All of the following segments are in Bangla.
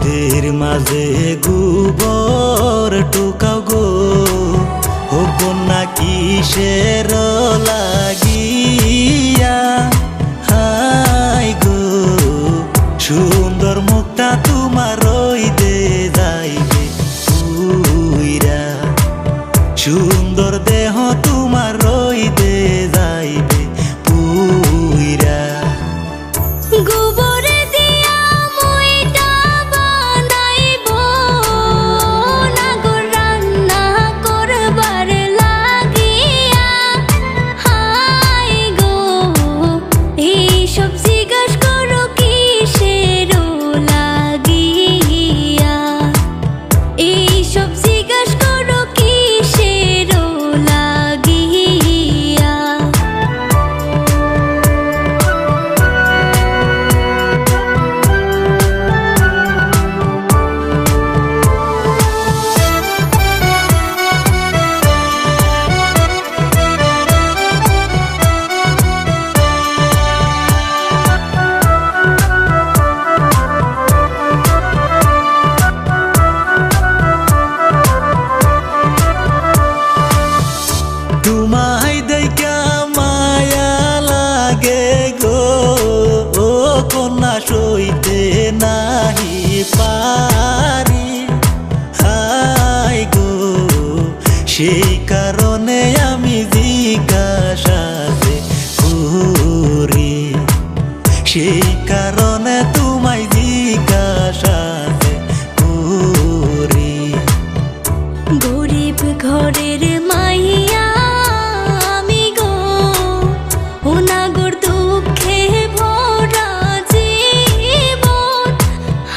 রোদের মাঝে গোবর টোকাও গো, ও কন্যা কিসের লাগিয়া, হাই গো সুন্দর মুখটা তোমার রইদে যাইবে উইরা, সুন্দর দেহ তোমার রইদে যাইবে পুইরা। গোবরে দিয়া মইটা বানাইবো নাগর রান্না করবার লাগিয়া, হাই গো এইসব জিজ্ঞাস করো কিসের লাগিয়া, এইসব জিজ্ঞাস করো কিসের লাগিয়া। তোমায় দেখা মায়া লাগে গো, ও কন্যা সইতে নাহি পারি, হাই গো সেই কারণে আমি জিজ্ঞাসা যে করি, সেই কারণে তোমায় জিজ্ঞাসা যে করি। গরিব ঘরের মাইয়া আমি গো, ও নাগর দুঃখে ভরা জীবন,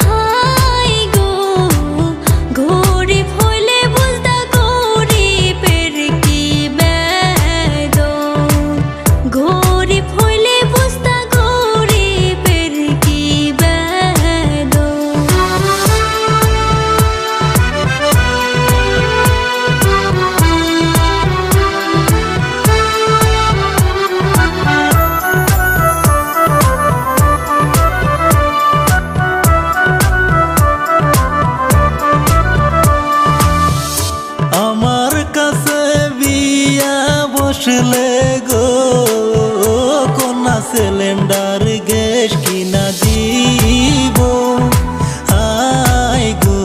হাই গো গরিব হইলে বুঝতা গরিবের কি বেদন, গরিব হইলে বুঝতা গরিবের কি বেদন। আমার কাছে বিয়া বসলে গো, কন্যা সিলিন্ডার গ্যাস কিনা দিব, হাই গো